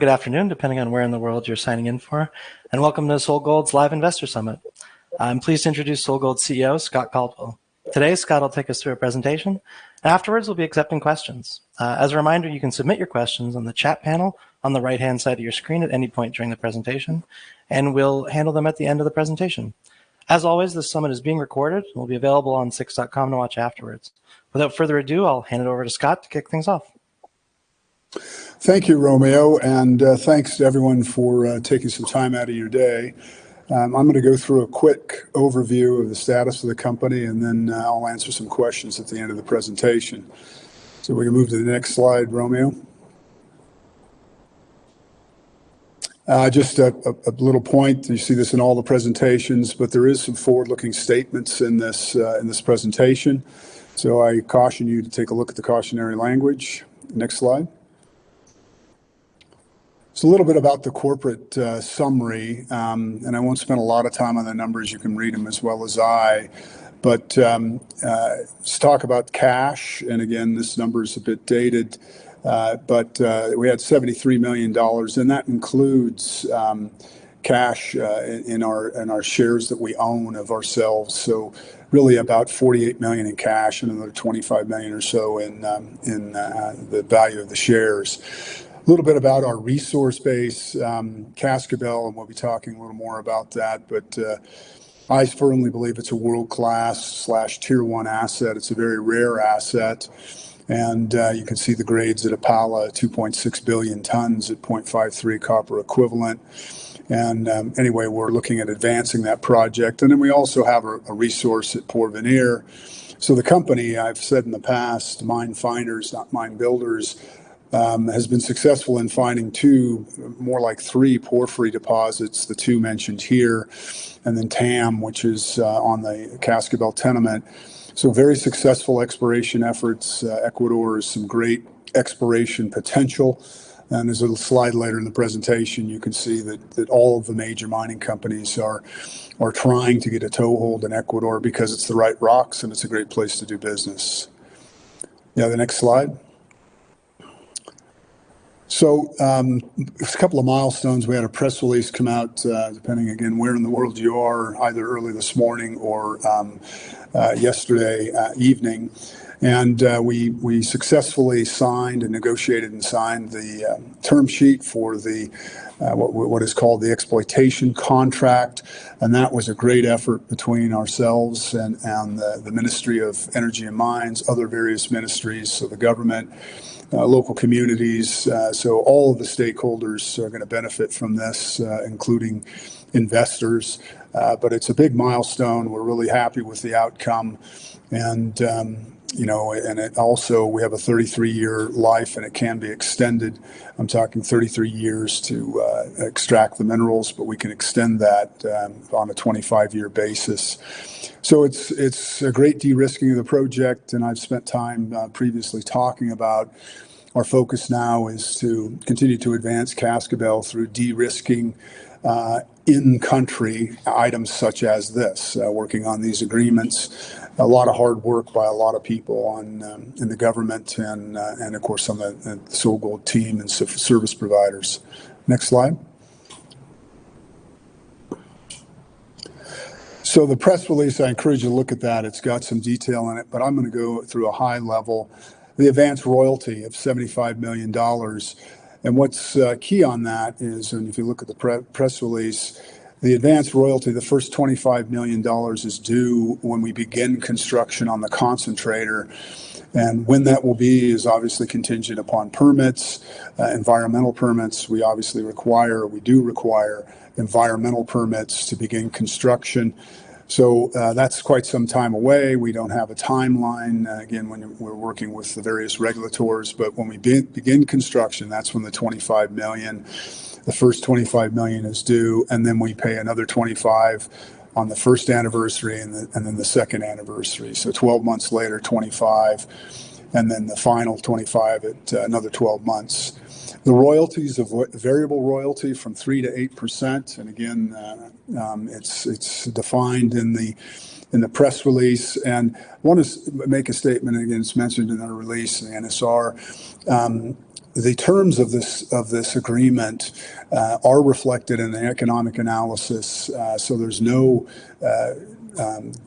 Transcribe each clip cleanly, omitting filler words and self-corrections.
good afternoon, depending on where in the world you're signing in for, and welcome to SolGold's Live Investor Summit. I'm pleased to introduce SolGold CEO, Scott Caldwell. Today, Scott will take us through a presentation, and afterwards we'll be accepting questions. As a reminder, you can submit your questions on the chat panel on the right-hand side of your screen at any point during the presentation, and we'll handle them at the end of the presentation. As always, this summit is being recorded and will be available on six.com to watch afterwards. Without further ado, I'll hand it over to Scott to kick things off. Thank you, Romeo, and thanks to everyone for taking some time out of your day. I'm going to go through a quick overview of the status of the company, and then I'll answer some questions at the end of the presentation. So we can move to the next slide, Romeo. Just a little point. You see this in all the presentations, but there is some forward-looking statements in this presentation. So I caution you to take a look at the cautionary language. Next slide. It's a little bit about the corporate summary, and I won't spend a lot of time on the numbers. You can read them as well as I. But let's talk about cash. And again, this number is a bit dated, but we had $73 million, and that includes cash in our shares that we own of ourselves. So really about $48 million in cash and another $25 million or so in the value of the shares. A little bit about our resource base, Cascadel, and we'll be talking a little more about that. But I firmly believe it's a world-class / tier 1 asset. It's a very rare asset. And you can see the grades at Apala, 2.6 billion tons at 0.53 copper equivalent. And anyway, we're looking at advancing that project. And then we also have a resource at Porvenir. So the company, I've said in the past, mine finders, not mine builders, has been successful in finding two, more like three porphyry deposits, the two mentioned here, and then Tam, which is on the Cascadel tenement. So very successful exploration efforts. Ecuador has some great exploration potential. And there's a slide later in the presentation, you can see that all of the major mining companies are trying to get a toehold in Ecuador because it's the right rocks and it's a great place to do business. Yeah, the next slide. So a couple of milestones. We had a press release come out, depending again where in the world you are, either early this morning or yesterday evening. And we successfully signed and negotiated and signed the term sheet for the what is called the Exploitation Contract. And that was a great effort between ourselves and the Ministry of Energy and Mines, other various ministries, so the government, local communities. So all of the stakeholders are going to benefit from this, including investors. But it's a big milestone. We're really happy with the outcome. And and it also, we have a 33-year life and it can be extended. I'm talking 33 years to extract the minerals, but we can extend that on a 25-year basis. So it's a great de-risking of the project, and I've spent time previously talking about our focus now is to continue to advance Cascadel through de-risking in-country items such as this, working on these agreements. A lot of hard work by a lot of people in the government and of course some of the SolGold team and service providers. Next slide. So the press release, I encourage you to look at that. It's got some detail in it, but I'm going to go through a high level. The advance royalty of $75 million. And what's key on that is, and if you look at the press release, the advance royalty, the first $25 million is due when we begin construction on the concentrator. And when that will be is obviously contingent upon permits, environmental permits. We do require environmental permits to begin construction. So that's quite some time away. We don't have a timeline, again, when we're working with the various regulators, but when we begin construction, that's when the $25 million, the first $25 million is due, and then we pay another $25 on the first anniversary and then the second anniversary. So 12 months later, $25, and then the final $25 at another 12 months. The royalties of variable royalty from 3 to 8%, and again, it's defined in the press release. And I want to make a statement, again, it's mentioned in our release, the NSR. The terms of this agreement are reflected in the economic analysis, so there's no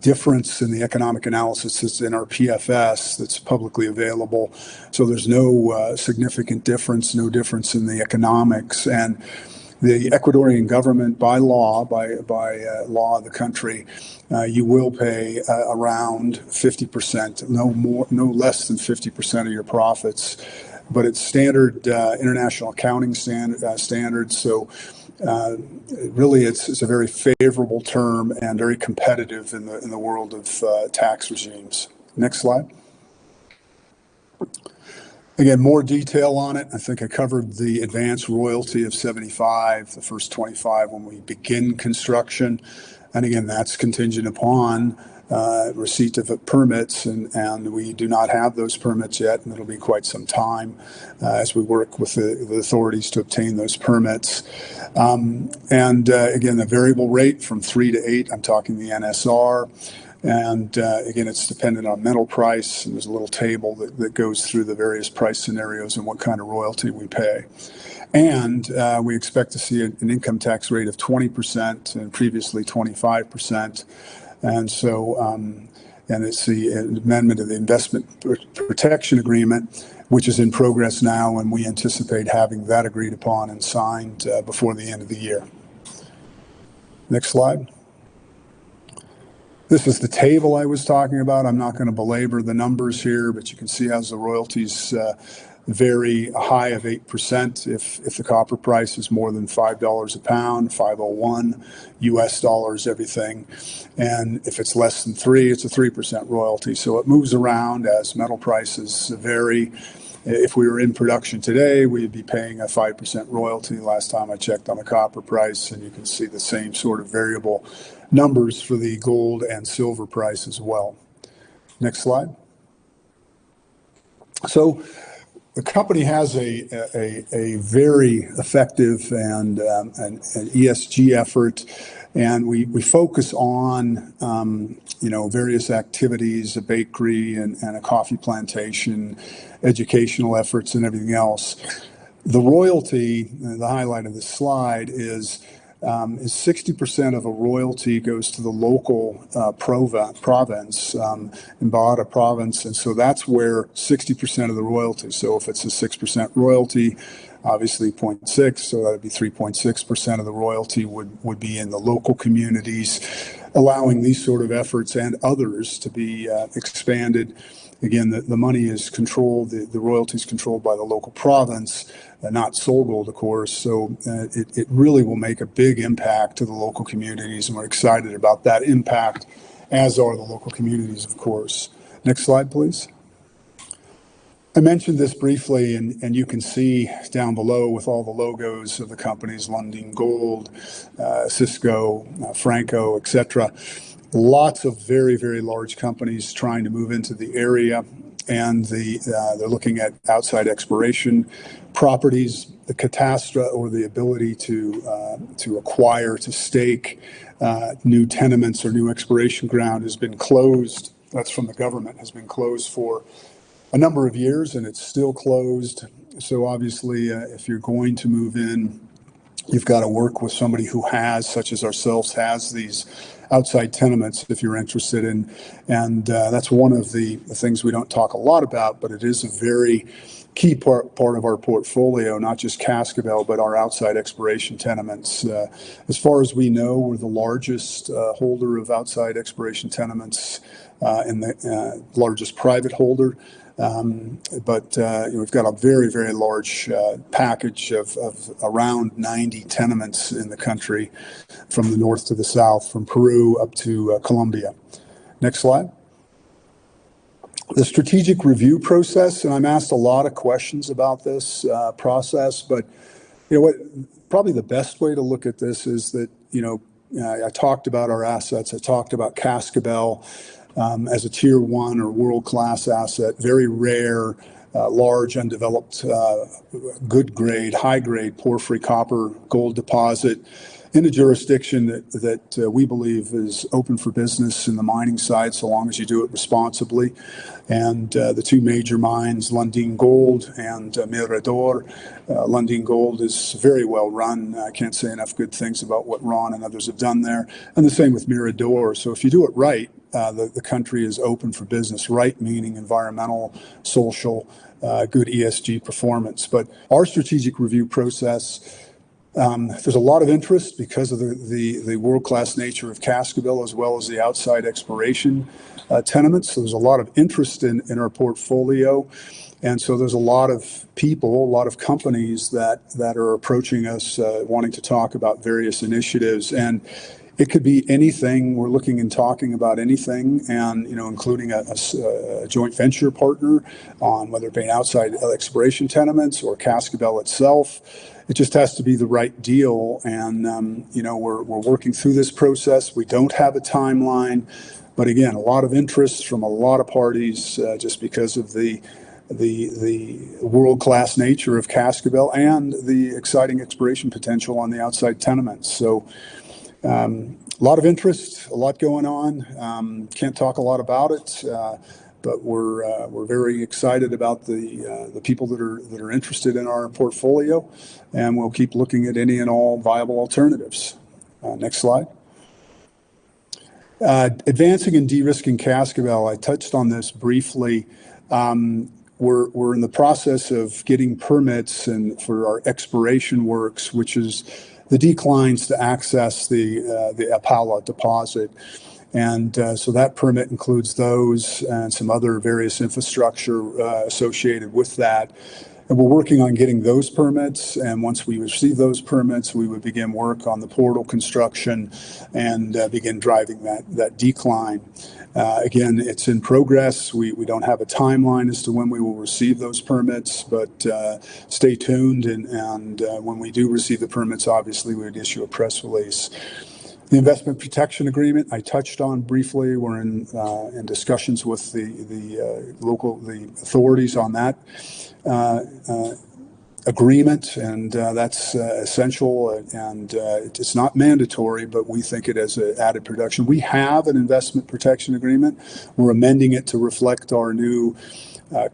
difference in the economic analysis that's in our PFS that's publicly available. So there's no significant difference, no difference in the economics. And the Ecuadorian government, by law of the country, you will pay around 50%, no less than 50% of your profits. But it's standard international accounting standards. So really, it's a very favorable term and very competitive in the world of tax regimes. Next slide. Again, more detail on it. I think I covered the advance royalty of 75, the first 25 when we begin construction. And again, that's contingent upon receipt of permits, and we do not have those permits yet, and it'll be quite some time as we work with the authorities to obtain those permits. Again, the variable rate from 3 to 8, I'm talking the NSR. And again, it's dependent on metal price, and there's a little table that goes through the various price scenarios and what kind of royalty we pay. And we expect to see an income tax rate of 20% and previously 25%. And so, and it's the amendment of the Investment Protection Agreement, which is in progress now, and we anticipate having that agreed upon and signed before the end of the year. Next slide. This is the table I was talking about. I'm not going to belabor the numbers here, but you can see as the royalties vary, a high of 8% if the copper price is more than $5 a pound, 501 US dollars, everything. And if it's less than 3, it's a 3% royalty. So it moves around as metal prices vary. If we were in production today, we'd be paying a 5% royalty last time I checked on the copper price, and you can see the same sort of variable numbers for the gold and silver price as well. Next slide. So the company has a very effective and an ESG effort, and we focus on various activities, a bakery and a coffee plantation, educational efforts, and everything else. The royalty, the highlight of this slide is 60% of a royalty goes to the local province, Imbada province, and so that's where 60% of the royalty. So if it's a 6% royalty, obviously 0.6, so that would be 3.6% of the royalty would be in the local communities, allowing these sort of efforts and others to be expanded. Again, the money is controlled, the royalty is controlled by the local province, not SolGold, of course. So it really will make a big impact to the local communities, and we're excited about that impact, as are the local communities, of course. Next slide, please. I mentioned this briefly, and you can see down below with all the logos of the companies, Lundin Gold, Cisco, Franco, etc. Lots of very, very large companies trying to move into the area, and they're looking at outside exploration properties, the catastra, or the ability to acquire, to stake new tenements or new exploration ground has been closed. That's from the government, has been closed for a number of years, and it's still closed. So obviously, if you're going to move in, you've got to work with somebody who has, such as ourselves, has these outside tenements if you're interested in. And that's one of the things we don't talk a lot about, but it is a very key part of our portfolio, not just Cascadel, but our outside exploration tenements. As far as we know, we're the largest holder of outside exploration tenements and the largest private holder. But we've got a very, very large package of around 90 tenements in the country, from the north to the south, from Peru up to Colombia. Next slide. The strategic review process, and I'm asked a lot of questions about this process, but probably the best way to look at this is that, I talked about our assets. I talked about Cascadel as a tier 1 or world-class asset, very rare, large, undeveloped, good grade, high grade porphyry copper gold deposit. in a jurisdiction that we believe is open for business in the mining side, so long as you do it responsibly. And the two major mines, Lundin Gold and Mirador. Lundin Gold is very well run. I can't say enough good things about what Ron and others have done there. And the same with Mirador. So if you do it right, the country is open for business. Right meaning environmental, social, good ESG performance. But our strategic review process, there's a lot of interest because of the world-class nature of Cascadel, as well as the outside exploration tenements. So there's a lot of interest in our portfolio. And so there's a lot of people, a lot of companies that are approaching us wanting to talk about various initiatives. And it could be anything. We're looking and talking about anything, and including a joint venture partner on whether it be outside exploration tenements or Cascadel itself. It just has to be the right deal, and we're working through this process. We don't have a timeline, but again, a lot of interest from a lot of parties just because of the world-class nature of Cascadel and the exciting exploration potential on the outside tenements. So. A lot of interest, a lot going on. Can't talk a lot about it, but we're very excited about the people that are interested in our portfolio, and we'll keep looking at any and all viable alternatives. Next slide. Advancing and de-risking Cascadel. I touched on this briefly. We're in the process of getting permits and for our exploration works, which is the declines to access the Apala deposit. And so that permit includes those and some other various infrastructure associated with that. And we're working on getting those permits. And once we receive those permits, we would begin work on the portal construction and begin driving that decline. Again, it's in progress. We don't have a timeline as to when we will receive those permits, but stay tuned. And when we do receive the permits, obviously we would issue a press release. The investment protection agreement I touched on briefly. We're in discussions with the local authorities on that agreement, and that's essential, and it's not mandatory, but we think it has added protection. We have an investment protection agreement. We're amending it to reflect our new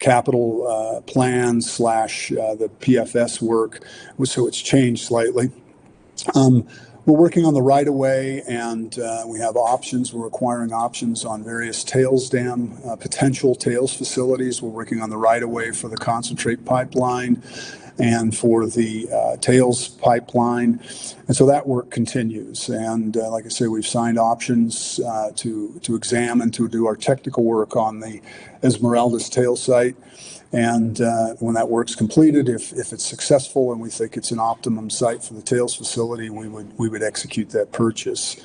capital plan / the PFS work, so it's changed slightly. We're working on the right-of-way, and we have options. We're acquiring options on various tails dam, potential tails facilities. We're working on the right-of-way for the concentrate pipeline and for the tails pipeline. And so that work continues. And like I say, we've signed options to examine, to do our technical work on the Esmeralda's tail site. And when that work's completed, if it's successful and we think it's an optimum site for the tails facility, we would execute that purchase.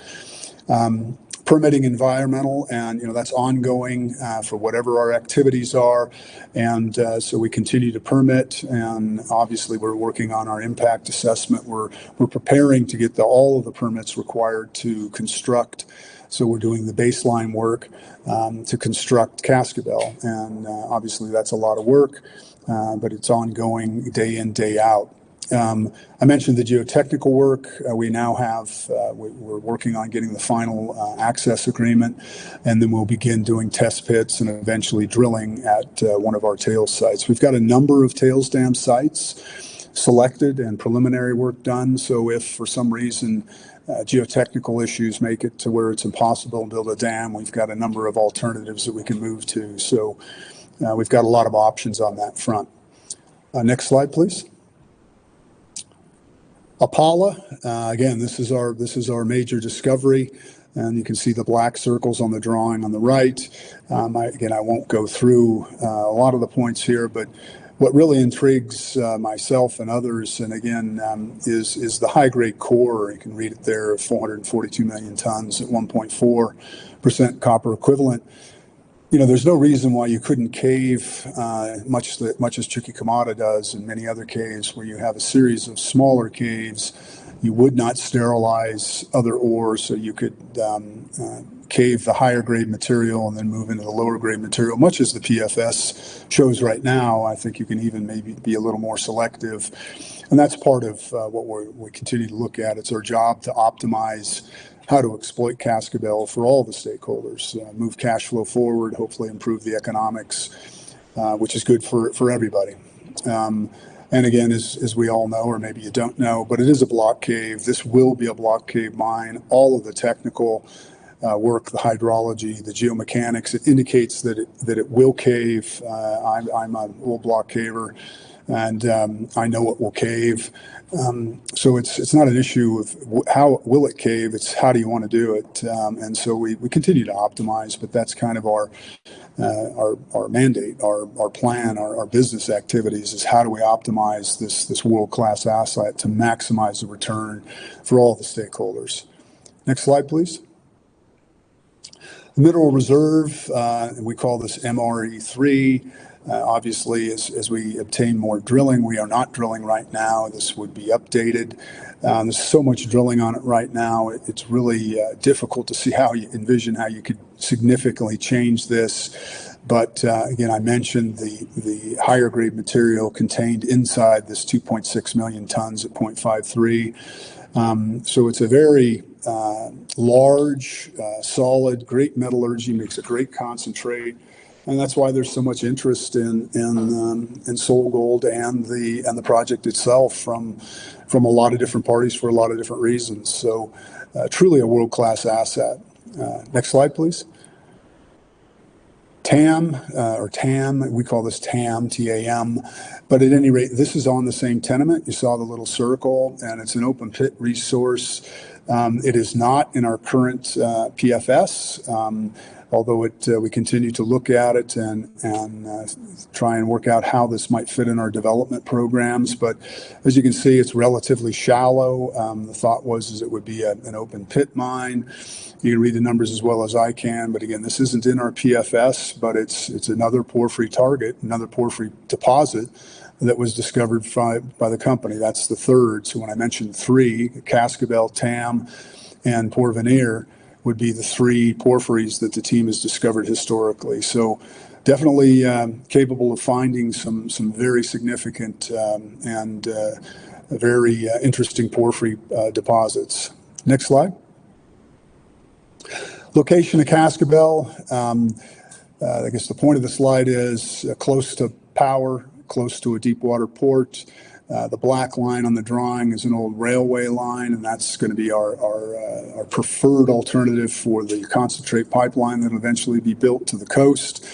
Permitting environmental, and that's ongoing for whatever our activities are, and so we continue to permit. And obviously, we're working on our impact assessment. We're preparing to get all of the permits required to construct. So we're doing the baseline work to construct Cascadel, and obviously that's a lot of work, but it's ongoing day in, day out. I mentioned the geotechnical work. We now have, we're working on getting the final access agreement, and then we'll begin doing test pits and eventually drilling at one of our tails sites. We've got a number of tails dam sites selected and preliminary work done. So if for some reason geotechnical issues make it to where it's impossible to build a dam, we've got a number of alternatives that we can move to. So we've got a lot of options on that front. Next slide, please. Apala, again, this is our major discovery, and you can see the black circles on the drawing on the right. Again, I won't go through a lot of the points here, but what really intrigues myself and others, and again, is the high-grade core. You can read it there, 442 million tons at 1.4% copper equivalent. There's no reason why you couldn't cave much as Chuquicamata does and many other caves where you have a series of smaller caves. You would not sterilize other ores, so you could cave the higher grade material and then move into the lower grade material, much as the PFS shows right now. I think you can even maybe be a little more selective. And that's part of what we continue to look at. It's our job to optimize how to exploit Cascadel for all the stakeholders, move cash flow forward, hopefully improve the economics, which is good for everybody. And again, as we all know, or maybe you don't know, but it is a block cave. This will be a block cave mine. All of the technical work, the hydrology, the geomechanics, it indicates that it will cave. I'm an old block caver, and I know it will cave. So it's not an issue of how will it cave, it's how do you want to do it. And so we continue to optimize, but that's kind of our mandate, our plan, our business activities is how do we optimize this world-class asset to maximize the return for all the stakeholders. Next slide, please. The mineral reserve, we call this MRE3. Obviously, as we obtain more drilling, we are not drilling right now. This would be updated. There's so much drilling on it right now. It's really difficult to see how you envision how you could significantly change this. But again, I mentioned the higher grade material contained inside this 2.6 million tons at 0.53. So it's a very large, solid, great metallurgy, makes a great concentrate. And that's why there's so much interest in SolGold and the project itself from a lot of different parties for a lot of different reasons. So truly a world-class asset. Next slide, please. Tam, or Tam, we call this Tam, T-A-M. But at any rate, this is on the same tenement. You saw the little circle, and it's an open pit resource. It is not in our current PFS. Although we continue to look at it and try and work out how this might fit in our development programs. But as you can see, it's relatively shallow. The thought was it would be an open pit mine. You can read the numbers as well as I can. But again, this isn't in our PFS, but it's another porphyry target, another porphyry deposit that was discovered by the company. That's the third. So when I mentioned three, Cascadel, Tam, and Porvenir, would be the three porphyries that the team has discovered historically. So definitely capable of finding some very significant and very interesting porphyry deposits. Next slide. Location of Cascadel. I guess the point of the slide is close to power, close to a deep water port. The black line on the drawing is an old railway line, and that's going to be our preferred alternative for the concentrate pipeline that will eventually be built to the coast.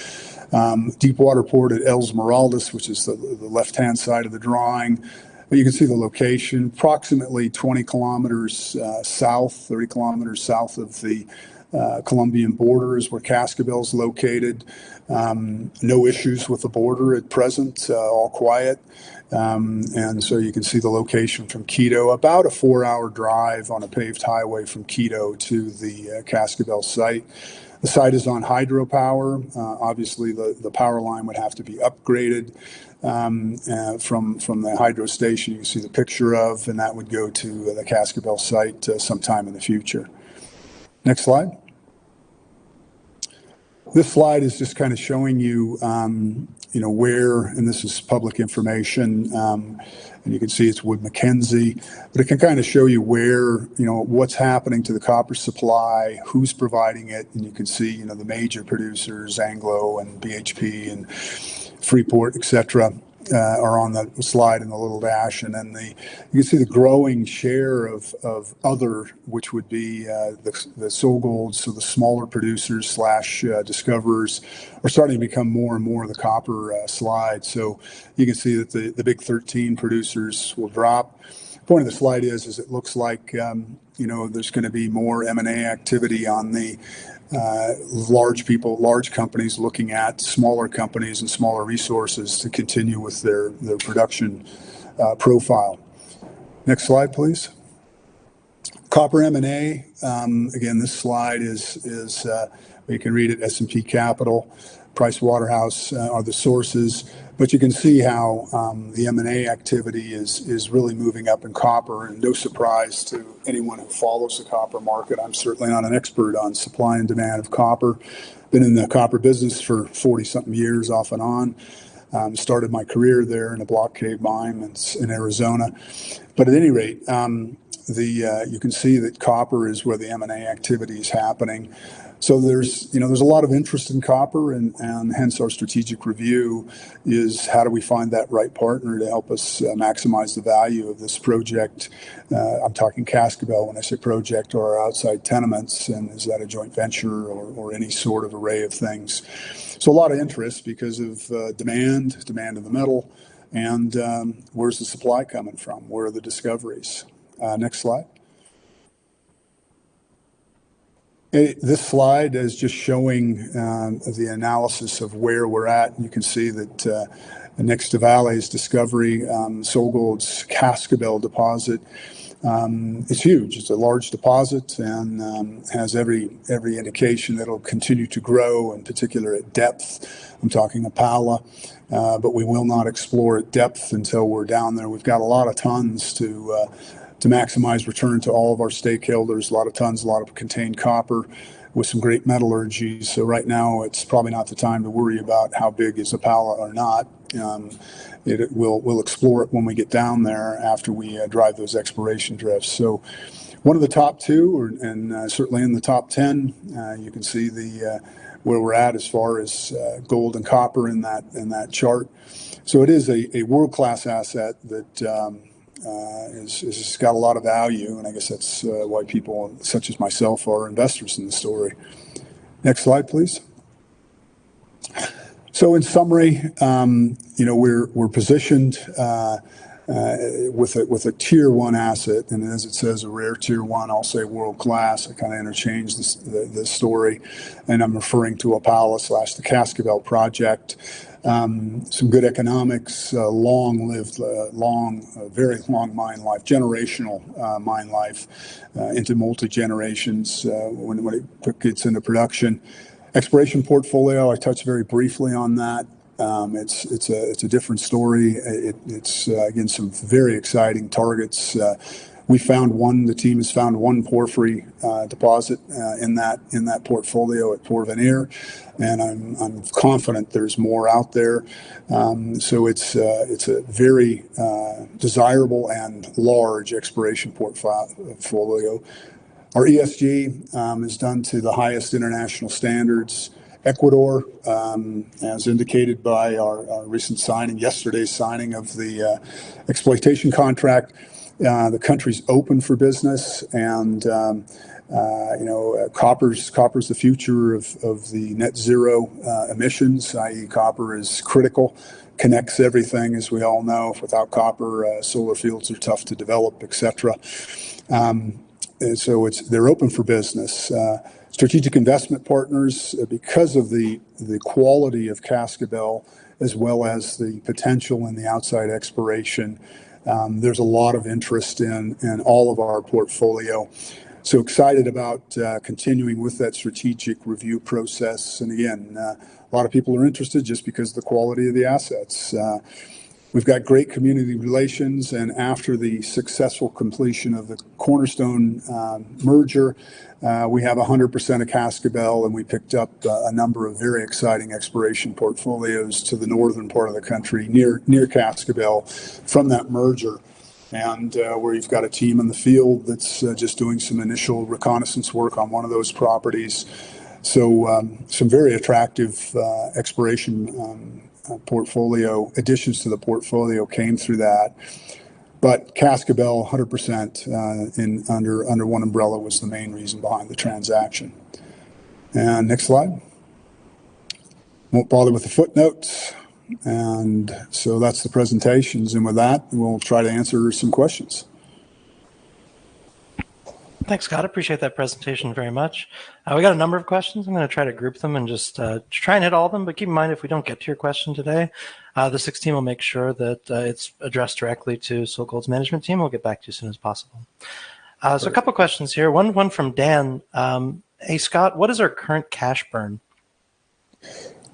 Deep water port at El Esmeraldas, which is the left-hand side of the drawing. But you can see the location, approximately 20 kilometers south, 30 kilometers south of the Colombian border is where Cascadel is located. No issues with the border at present, all quiet. And so you can see the location from Quito, about a 4-hour drive on a paved highway from Quito to the Cascadel site. The site is on hydropower. Obviously, the power line would have to be upgraded from the hydro station you can see the picture of, and that would go to the Cascadel site sometime in the future. Next slide. This slide is just kind of showing you, where, and this is public information, and you can see it's Wood Mackenzie, but it can kind of show you where, what's happening to the copper supply, who's providing it, and you can see, the major producers, Anglo and BHP and Freeport, etc., are on the slide in the little dash, and then you can see the growing share of other, which would be the SolGold, so the smaller producers / discoverers are starting to become more and more of the copper slide. So you can see that the big 13 producers will drop. The point of the slide is it looks like there's going to be more M&A activity on the large companies looking at smaller companies and smaller resources to continue with their production profile. Next slide, please. Copper M&A. Again, this slide is You can read it, S&P Capital, Price Waterhouse are the sources, but you can see how the M&A activity is really moving up in copper, and no surprise to anyone who follows the copper market. I'm certainly not an expert on supply and demand of copper. Been in the copper business for 40-something years off and on. Started my career there in a block cave mine in Arizona. But at any rate, you can see that copper is where the M&A activity is happening. So there's a lot of interest in copper, and hence our strategic review is how do we find that right partner to help us maximize the value of this project. I'm talking Cascadel when I say project, or our outside tenements, and is that a joint venture or any sort of array of things. So a lot of interest because of demand of the metal, and where's the supply coming from? Where are the discoveries? Next slide. This slide is just showing the analysis of where we're at. You can see that next to Vale's discovery, SolGold's Cascadel deposit, it's huge. It's a large deposit and has every indication that it'll continue to grow, in particular at depth. I'm talking Apala, but we will not explore at depth until we're down there. We've got a lot of tons to maximize return to all of our stakeholders, a lot of tons, a lot of contained copper with some great metallurgy. So right now, it's probably not the time to worry about how big is Apala or not. We'll explore it when we get down there after we drive those exploration drifts. So one of the top two, and certainly in the top 10, you can see where we're at as far as gold and copper in that chart. So it is a world-class asset that has got a lot of value, and I guess that's why people such as myself are investors in the story. Next slide, please. So in summary, we're positioned with a tier one asset, and as it says, a rare tier one. I'll say world class. I kind of interchange this story, and I'm referring to Apala / the Cascadel project. Some good economics, long-lived, very long mine life, generational mine life into multi-generations when it gets into production. Exploration portfolio, I touched very briefly on that. It's a different story. It's again, some very exciting targets. The team has found one porphyry deposit in that portfolio at Porvenir, and I'm confident there's more out there. So it's a very desirable and large exploration portfolio. Our ESG is done to the highest international standards. Ecuador, as indicated by our recent signing, yesterday's signing of the exploitation contract. The country's open for business, and copper's the future of the net zero emissions, i.e. copper is critical, connects everything, as we all know. Without copper, solar fields are tough to develop, etc. And so they're open for business. Strategic investment partners, because of the quality of Cascadel, as well as the potential in the outside exploration, there's a lot of interest in all of our portfolio. So excited about continuing with that strategic review process. And again, a lot of people are interested just because of the quality of the assets. We've got great community relations, and after the successful completion of the Cornerstone merger, we have 100% of Cascadel, and we picked up a number of very exciting exploration portfolios to the northern part of the country near Cascadel from that merger, and where you've got a team in the field that's just doing some initial reconnaissance work on one of those properties. So some very attractive exploration portfolio additions to the portfolio came through that. But Cascadel, 100% under one umbrella, was the main reason behind the transaction. And next slide. Won't bother with the footnotes. And so that's the presentations. And with that, we'll try to answer some questions. Thanks, Scott. I appreciate that presentation very much. We got a number of questions. I'm going to try to group them and just try and hit all of them. But keep in mind, if we don't get to your question today, the 6 team will make sure that it's addressed directly to SolGold's management team. We'll get back to you as soon as possible. So a couple of questions here. One from Dan. Hey, Scott, what is our current cash burn?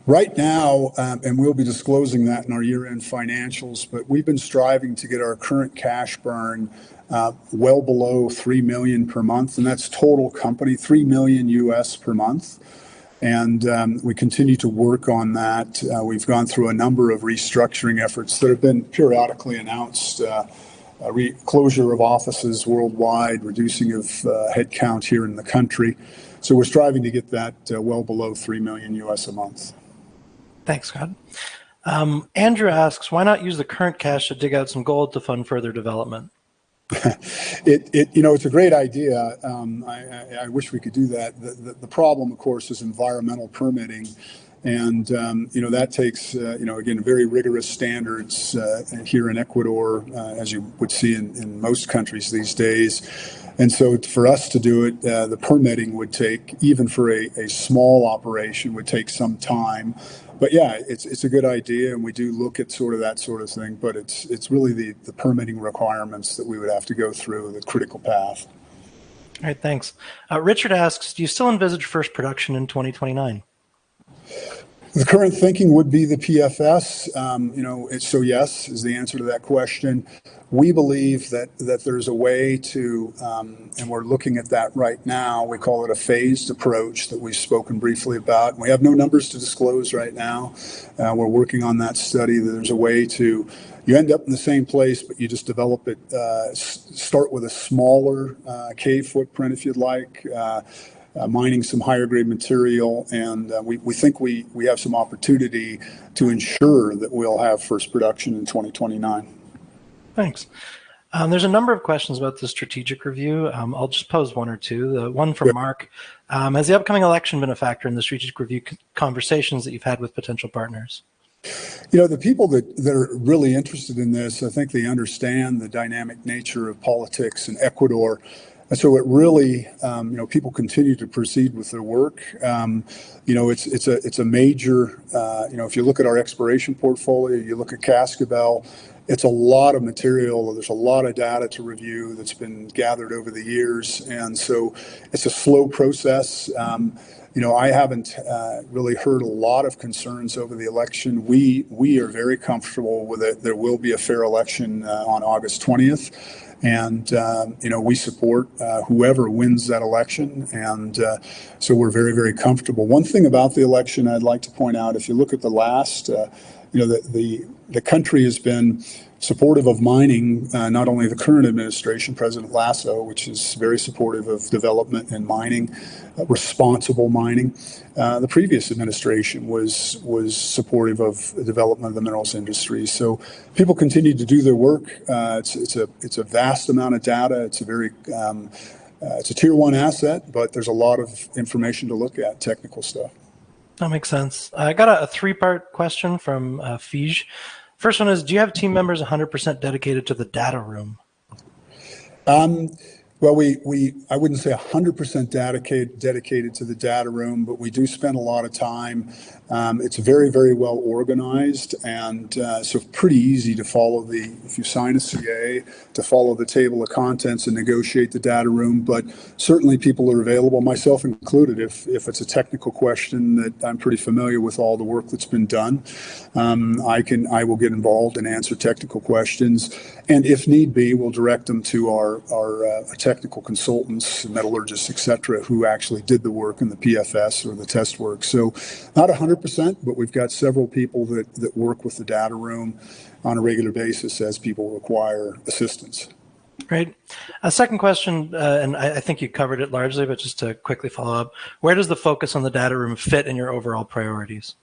Right now, and we'll be disclosing that in our year-end financials, but we've been striving to get our current cash burn well below 3 million per month, and that's total company, 3 million US per month. And we continue to work on that. We've gone through a number of restructuring efforts that have been periodically announced. Closure of offices worldwide, reducing of headcount here in the country. So we're striving to get that well below 3 million US a month. Thanks, Scott. Andrew asks, why not use the current cash to dig out some gold to fund further development? It's a great idea. I wish we could do that. The problem, of course, is environmental permitting. And, that takes, again, very rigorous standards here in Ecuador, as you would see in most countries these days. And so for us to do it, the permitting would take, even for a small operation, would take some time. But yeah, it's a good idea, and we do look at sort of that sort of thing, but it's really the permitting requirements that we would have to go through, the critical path. All right, thanks. Richard asks, do you still envisage first production in 2029? The current thinking would be the PFS. So yes, is the answer to that question. We believe that there's a way to, and we're looking at that right now. We call it a phased approach that we've spoken briefly about. We have no numbers to disclose right now. We're working on that study. There's a way to, you end up in the same place, but you just develop it, start with a smaller cave footprint if you'd like. Mining some higher grade material, and we think we have some opportunity to ensure that we'll have first production in 2029. Thanks. There's a number of questions about the strategic review. I'll just pose one or two. The one from Mark, has the upcoming election been a factor in the strategic review conversations that you've had with potential partners? The people that are really interested in this, I think they understand the dynamic nature of politics in Ecuador. And so it really, people continue to proceed with their work. It's a major, if you look at our exploration portfolio, you look at Cascadel, it's a lot of material. There's a lot of data to review that's been gathered over the years. And so it's a slow process. I haven't really heard a lot of concerns over the election. We are very comfortable with it. There will be a fair election on August 20th. And, we support whoever wins that election. And so we're very, very comfortable. One thing about the election I'd like to point out, if you look at the last, the country has been supportive of mining, not only the current administration, President Lasso, which is very supportive of development and mining, responsible mining. The previous administration was supportive of the development of the minerals industry. So people continue to do their work. It's a vast amount of data. It's a tier one asset, but there's a lot of information to look at, technical stuff. That makes sense. I got a three-part question from Fij. First one is, do you have team members 100% dedicated to the data room? Well, I wouldn't say 100% dedicated to the data room, but we do spend a lot of time. It's very, very well organized, and so pretty easy to follow if you sign a CA, to follow the table of contents and negotiate the data room. But certainly people are available, myself included, if it's a technical question that I'm pretty familiar with all the work that's been done. I will get involved and answer technical questions, and if need be, we'll direct them to our technical consultants, metallurgists, et cetera, who actually did the work in the PFS or the test work. So not 100%, but we've got several people that work with the data room on a regular basis as people require assistance. Great. A second question, and I think you covered it largely, but just to quickly follow up, where does the focus on the data room fit in your overall priorities?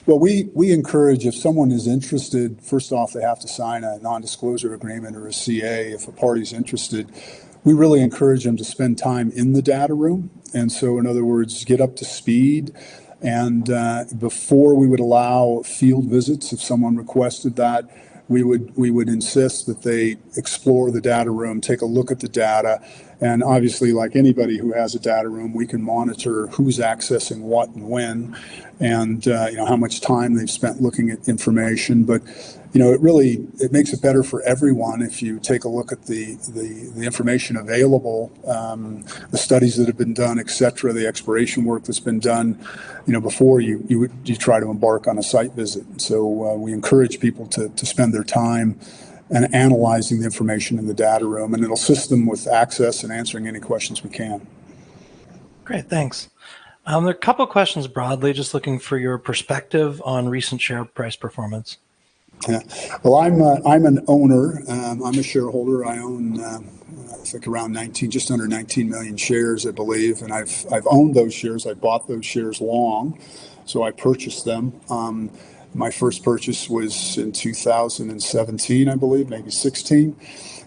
Well, we encourage, if someone is interested, first off, they have to sign a non-disclosure agreement or a CA if a party's interested. We really encourage them to spend time in the data room. And so, in other words, get up to speed. And before we would allow field visits, if someone requested that, we would insist that they explore the data room, take a look at the data, And obviously, like anybody who has a data room, we can monitor who's accessing what and when, and how much time they've spent looking at information. But it makes it better for everyone if you take a look at the information available, the studies that have been done, et cetera, the exploration work that's been done, before you try to embark on a site visit. So we encourage people to spend their time and analyzing the information in the data room, and it'll assist them with access and answering any questions we can. Great, thanks. There are a couple of questions broadly, just looking for your perspective on recent share price performance. Yeah. Well, I'm an owner. I'm a shareholder. I own, I think, around just under 19 million shares, I believe, and I've owned those shares. I bought those shares long, so I purchased them. My first purchase was in 2017, I believe, maybe 16.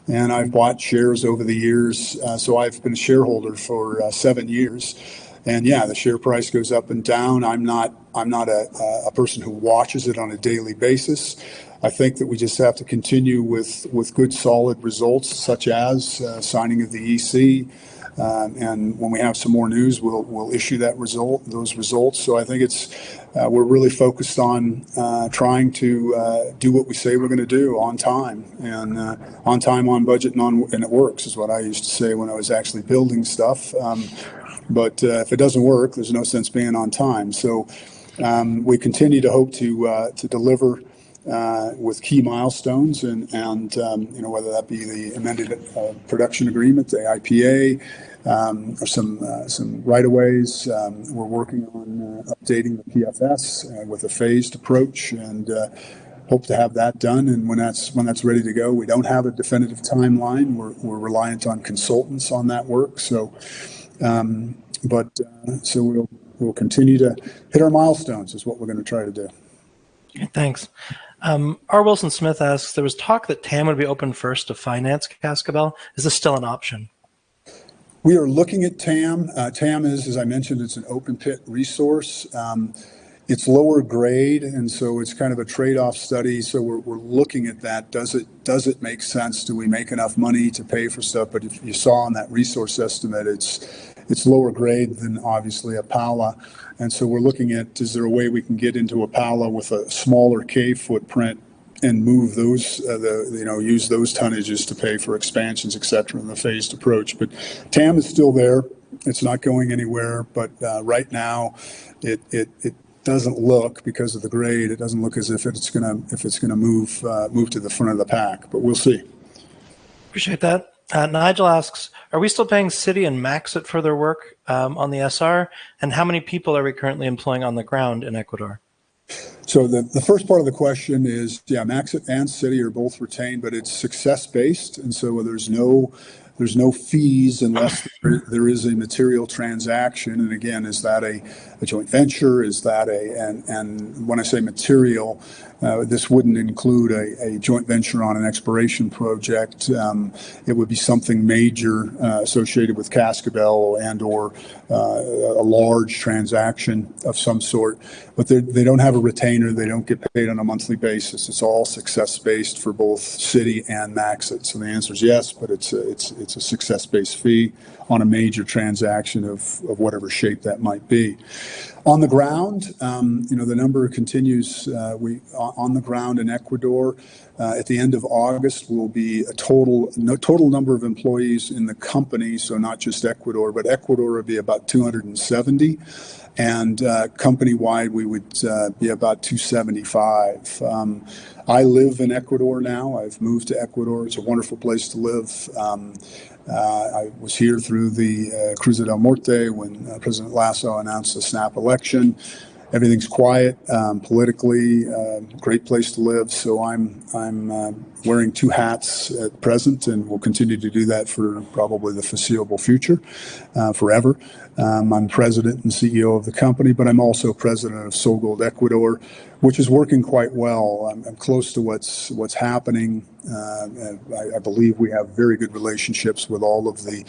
And I've bought shares over the years. So I've been a shareholder for 7 years. And yeah, the share price goes up and down. I'm not a person who watches it on a daily basis. I think that we just have to continue with good, solid results, such as signing of the EC. And when we have some more news, we'll issue those results. So I think we're really focused on trying to do what we say we're going to do on time, and on time, on budget, and it works, is what I used to say when I was actually building stuff. But if it doesn't work, there's no sense being on time. So we continue to hope to deliver with key milestones, and whether that be the amended production agreement, the IPA, or some right-of-ways. We're working on updating the PFS with a phased approach, and hope to have that done. And when that's ready to go, we don't have a definitive timeline. We're reliant on consultants on that work. So, so we'll continue to hit our milestones, is what we're going to try to do. Okay, thanks. R. Wilson Smith asks, there was talk that TAM would be open first to finance Cascadel. Is this still an option? We are looking at TAM. TAM is, as I mentioned, it's an open pit resource. It's lower grade, and so it's kind of a trade-off study. So we're looking at that. Does it make sense? Do we make enough money to pay for stuff? But if you saw on that resource estimate, it's lower grade than obviously a Pala. And so we're looking at, is there a way we can get into a Pala with a smaller cave footprint and move those, use those tonnages to pay for expansions, et cetera, in the phased approach. But TAM is still there. It's not going anywhere. But right now, it doesn't look, because of the grade, it doesn't look as if it's gonna move to the front of the pack. But we'll see. Appreciate that. Nigel asks, are we still paying Citi and Maxit for their work on the SR? And how many people are we currently employing on the ground in Ecuador? So the first part of the question is, yeah, Maxit and Citi are both retained, but it's success-based. And so there's no fees unless there is a material transaction. And again, is that a joint venture? Is that and when I say material, this wouldn't include a joint venture on an exploration project. It would be something major associated with Cascadel or a large transaction of some sort. But they don't have a retainer. They don't get paid on a monthly basis. It's all success-based for both Citi and Maxit. So the answer is yes, but it's a success-based fee on a major transaction of whatever shape that might be. On the ground, the number continues. On the ground in Ecuador, at the end of August, will be a total number of employees in the company. So not just Ecuador, but Ecuador would be about 270, and company-wide we would be about 275. I live in Ecuador now. I've moved to Ecuador. It's a wonderful place to live. I was here through the Cruz del Norte when President Lasso announced the snap election. Everything's quiet politically. Great place to live. So I'm wearing two hats at present, and will continue to do that for probably the foreseeable future, forever. I'm president and CEO of the company, but I'm also president of SolGold Ecuador, which is working quite well. I'm close to what's happening. I believe we have very good relationships with all of the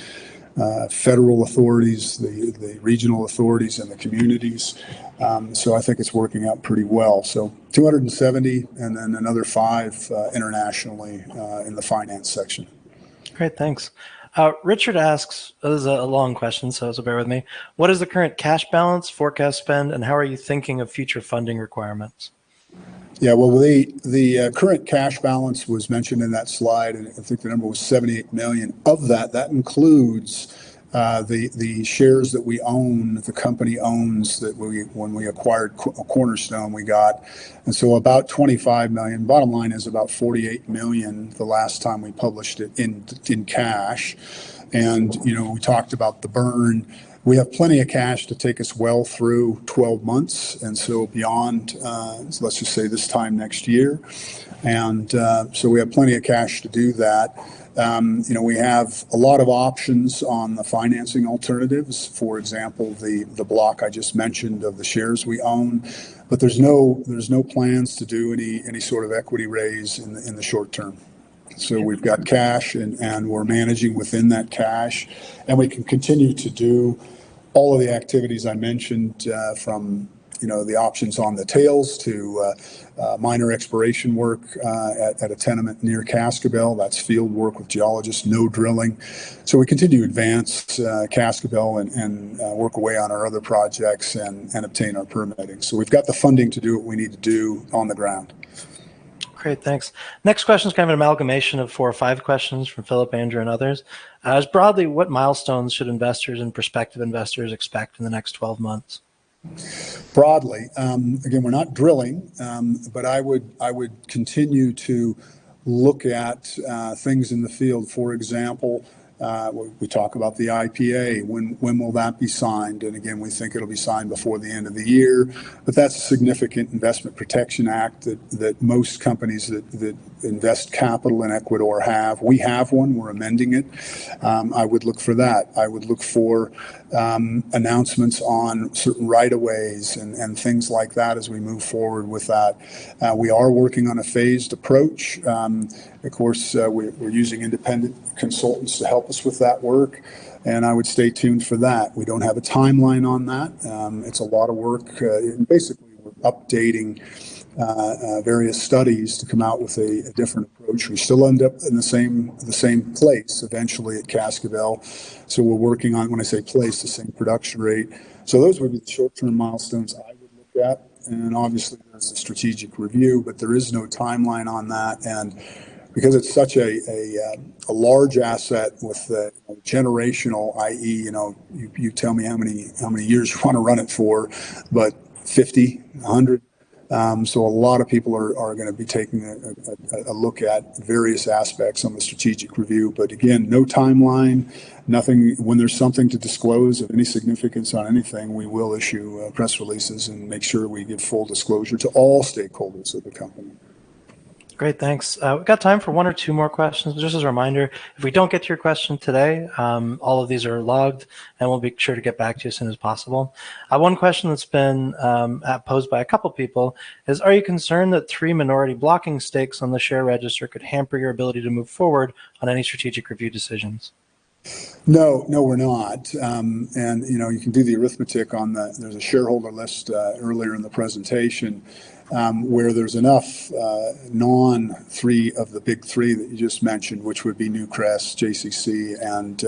federal authorities, the regional authorities, and the communities. So I think it's working out pretty well. So 270, and then another 5 internationally in the finance section. Great, thanks. Richard asks, this is a long question, so bear with me. What is the current cash balance, forecast spend, and how are you thinking of future funding requirements? Yeah, well, the current cash balance was mentioned in that slide, and I think the number was 78 million. Of that includes the shares that we own, the company owns, that when we acquired Cornerstone, we got. And so about 25 million. Bottom line is about 48 million the last time we published it in cash. And, we talked about the burn. We have plenty of cash to take us well through 12 months. And so beyond, so let's just say this time next year. And so we have plenty of cash to do that. We have a lot of options on the financing alternatives. For example, the block I just mentioned of the shares we own, but there's no plans to do any sort of equity raise in the short term. So we've got cash and we're managing within that cash, and we can continue to do all of the activities I mentioned, from the options on the tails to minor exploration work at a tenement near Cascadel. That's field work with geologists, no drilling. So we continue to advance Cascadel and work away on our other projects and obtain our permitting. So we've got the funding to do what we need to do on the ground. Great, thanks. Next question is kind of an amalgamation of 4 or 5 questions from Philip, Andrew, and others. As broadly, what milestones should investors and prospective investors expect in the next 12 months? Broadly, again, we're not drilling, but I would continue to look at things in the field. For example, we talk about the IPA. When will that be signed? And again, we think it'll be signed before the end of the year. But that's a significant investment protection act that most companies that invest capital in Ecuador have. We have one. We're amending it. I would look for that. I would look for announcements on certain right-of-ways and things like that as we move forward with that. We are working on a phased approach. Of course, we're using independent consultants to help us with that work, and I would stay tuned for that. We don't have a timeline on that. It's a lot of work. Basically, we're updating various studies to come out with a different approach. We still end up in the same place eventually at Cascadel. So we're working on, when I say place, the same production rate. So those would be the short-term milestones I would look at. And obviously there's a strategic review, but there is no timeline on that. And because it's such a large asset with generational, i.e., you tell me how many years you want to run it for, but 50, 100. So a lot of people are going to be taking a look at various aspects on the strategic review. But again, no timeline, nothing. When there's something to disclose of any significance on anything, we will issue press releases and make sure we give full disclosure to all stakeholders of the company. Great, thanks. We've got time for 1 or 2 more questions. Just as a reminder, if we don't get to your question today, all of these are logged, and we'll be sure to get back to you as soon as possible. One question that's been posed by a couple people is, are you concerned that 3 minority blocking stakes on the share register could hamper your ability to move forward on any strategic review decisions? No, we're not. And, you can do the arithmetic on there's a shareholder list earlier in the presentation. Where there's enough non-3 of the big 3 that you just mentioned, which would be Newcrest, JCC, and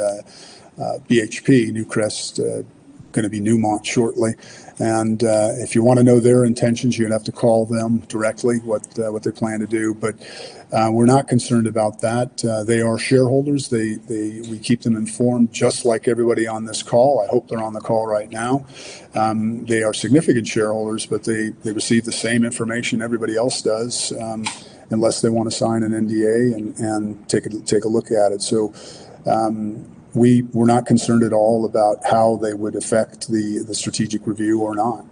BHP. Newcrest going to be Newmont shortly. And if you want to know their intentions, you'd have to call them directly what they plan to do. But we're not concerned about that. They are shareholders. We keep them informed, just like everybody on this call. I hope they're on the call right now. They are significant shareholders, but they receive the same information everybody else does, unless they want to sign an NDA and take a look at it. So we're not concerned at all about how they would affect the strategic review or not.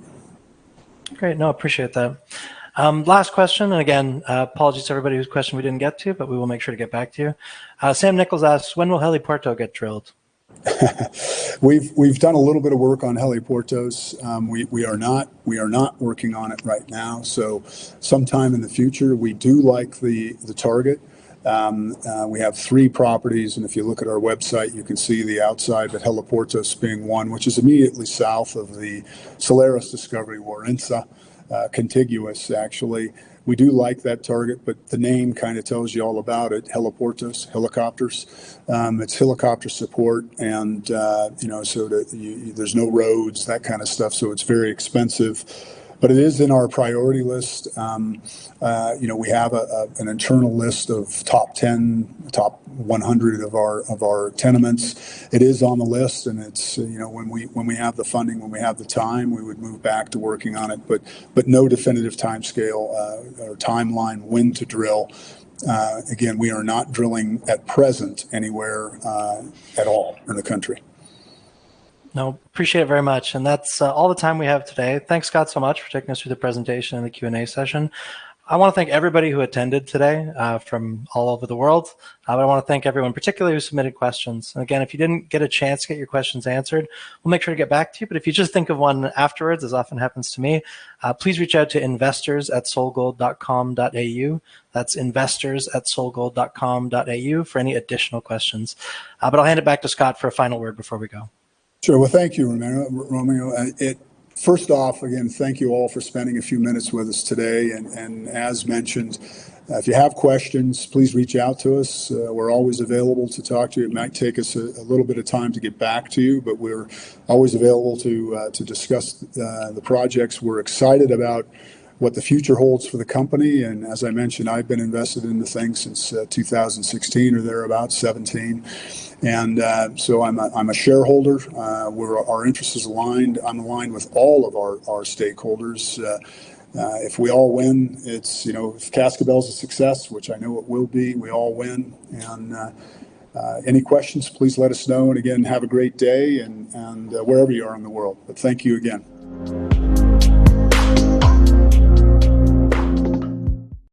Great, no, appreciate that. Last question, and again, apologies to everybody whose question we didn't get to, but we will make sure to get back to you. Sam Nichols asks, when will Heliporto get drilled? We've done a little bit of work on Heliportos. We are not working on it right now. So sometime in the future, we do like the target. We have 3 properties, and if you look at our website, you can see the outside, but Heliportos being one, which is immediately south of the Solaris discovery, Warintza. contiguous, actually. We do like that target, but the name kind of tells you all about it. Heliportos, helicopters. It's helicopter support, and so there's no roads, that kind of stuff. So it's very expensive, but it is in our priority list. We have an internal list of top 10, top 100 of our tenements. It is on the list, and it's when we have the funding, when we have the time, we would move back to working on it. But no definitive time scale or timeline when to drill. Again, we are not drilling at present anywhere at all in the country. No, appreciate it very much. And that's all the time we have today. Thanks, Scott, so much for taking us through the presentation and the Q&A session. I want to thank everybody who attended today from all over the world. But I want to thank everyone, particularly who submitted questions. And again, if you didn't get a chance to get your questions answered, we'll make sure to get back to you. But if you just think of one afterwards, as often happens to me, please reach out to investors@solgold.com.au. That's investors@solgold.com.au for any additional questions. But I'll hand it back to Scott for a final word before we go. Sure. Well, thank you, Romeo. First off, again, thank you all for spending a few minutes with us today. And as mentioned, if you have questions, please reach out to us. We're always available to talk to you. It might take us a little bit of time to get back to you, but we're always available to discuss the projects. We're excited about what the future holds for the company. And as I mentioned, I've been invested in the thing since 2016 or thereabouts, 17. And so I'm a shareholder. Our interest is aligned. I'm aligned with all of our stakeholders. If we all win, it's, if Cascadel's a success, which I know it will be, we all win. And any questions, please let us know. And again, have a great day and wherever you are in the world. But thank you again.